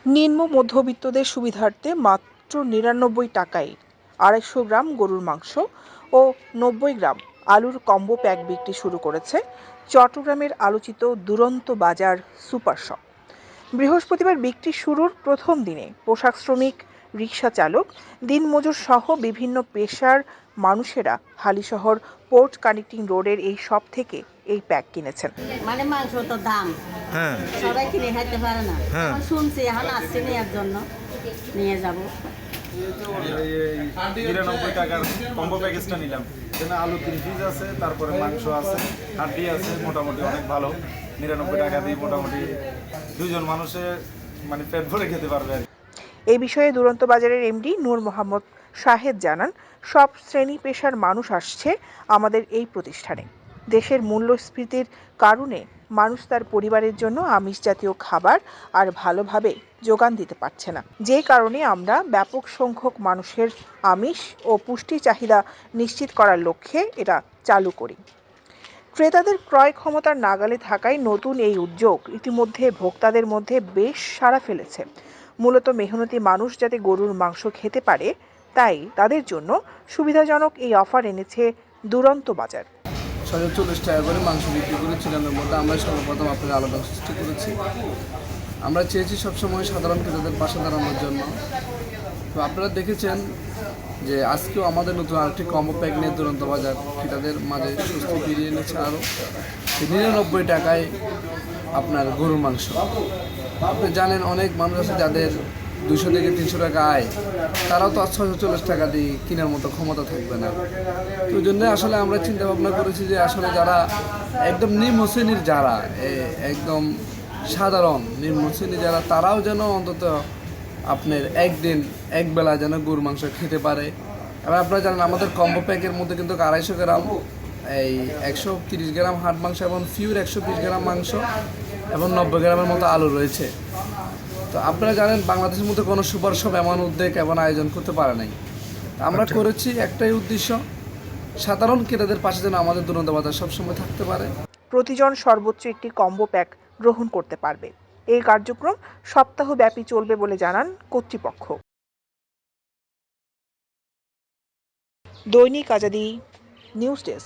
নিম্ন মধ্যবিত্তদের সুবিধার্থে মাত্র ৯৯ টাকায় ২৫০ গ্রাম গরুর মাংস ও ৯০ গ্রাম আলুর কম্বো প্যাক বিক্রি শুরু করেছে চট্টগ্রামের আলোচিত দুরন্ত বাজার সুপার শপ। বৃহস্পতিবার বিক্রি শুরুর প্রথম দিনে পোশাক শ্রমিক, রিকশা চালক, দিনমজুর সহ বিভিন্ন পেশার মানুষেরা হালিশহর পোর্ট কানেক্টিং রোডের এই শপ থেকে এই প্যাক কিনেছেন। মানে মাংস তো দাম, হ্যাঁ সবাই কিনে খাইতে পারে না। হ্যাঁ। এখন শুনছি, এখন আসছি নেওয়ার জন্য, নিয়ে যাব। ৯৯ টাকার কম্বো প্যাকেজটা নিলাম। এখানে আলু 3 পিস আছে, তারপরে মাংস আছে, হাড্ডি আছে, মোটামুটি অনেক ভালো। ৯৯ টাকা দিয়ে মোটামুটি দুজন মানুষের মানে পেট ভরে খেতে পারবে। এই বিষয়ে দুরন্ত বাজারের এমডি নূর মোহাম্মদ শাহেদ জানান, সব শ্রেণী পেশার মানুষ আসছে আমাদের এই প্রতিষ্ঠানে। দেশের মূল্যস্ফীতির কারণে মানুষ তার পরিবারের জন্য আমিষ জাতীয় খাবার আর ভালোভাবে যোগান দিতে পারছে না, যে কারণে আমরা ব্যাপক সংখ্যক মানুষের আমিষ ও পুষ্টি চাহিদা নিশ্চিত করার লক্ষ্যে এটা চালু করি। ক্রেতাদের ক্রয় ক্ষমতার নাগালে থাকায় নতুন এই উদ্যোগ ইতিমধ্যে ভোক্তাদের মধ্যে বেশ সাড়া ফেলেছে। মূলত মেহনতি মানুষ যাতে গরুর মাংস খেতে পারে, তাই তাদের জন্য সুবিধাজনক এই অফার এনেছে দুরন্ত বাজার। ৪৪ টাকা করে মাংস বিক্রি করেছিলাম। এর মধ্যে আমরা সর্বপ্রথম আপনাদের আলাদা সৃষ্টি করেছি। আমরা চেয়েছি সবসময় সাধারণ ক্রেতাদের পাশে দাঁড়ানোর জন্য। তো আপনারা দেখেছেন যে আজকেও আমাদের নতুন আরেকটি কম্বো প্যাক নিয়ে দুরন্ত বাজার ক্রেতাদের মাঝে স্বস্তি ফিরিয়ে এনেছে। আরও ৯৯ টাকায় আপনার গরুর মাংস। আপনি জানেন অনেক মানুষ আছে যাদের ২০০ থেকে ৩০০ টাকা আয়, তারাও তো ৬৪ টাকা দিয়ে কেনার মতো ক্ষমতা থাকবে না। তো ওই জন্য আসলে আমরা চিন্তা ভাবনা করেছি যে আসলে যারা একদম নিম্ন শ্রেণীর, যারা একদম সাধারণ নিম্ন শ্রেণীর যারা, তারাও যেন অন্তত আপনার একদিন একবেলা যেন গরুর মাংস খেতে পারে। এবার আপনারা জানেন আমাদের কম্বো প্যাকের মধ্যে কিন্তু ২৫০ গ্রাম, এই ১৩০ গ্রাম হাট মাংস এবং ফিউর ১২০ গ্রাম মাংস এবং ৯০ গ্রামের মতো আলু রয়েছে। তো আপনারা জানেন বাংলাদেশের মধ্যে কোনো সুপার শপ এমন উদ্যোগ এমন আয়োজন করতে পারে নাই। আমরা করেছি একটাই উদ্দেশ্য, সাধারণ ক্রেতাদের পাশে যেন আমাদের দুরন্ত বাজার সবসময় থাকতে পারে। প্রতিজন সর্বোচ্চ একটি কম্বো প্যাক গ্রহণ করতে পারবে। এই কার্যক্রম সপ্তাহব্যাপী চলবে বলে জানান কর্তৃপক্ষ। দৈনিক আজাদী নিউজ ডেস্ক।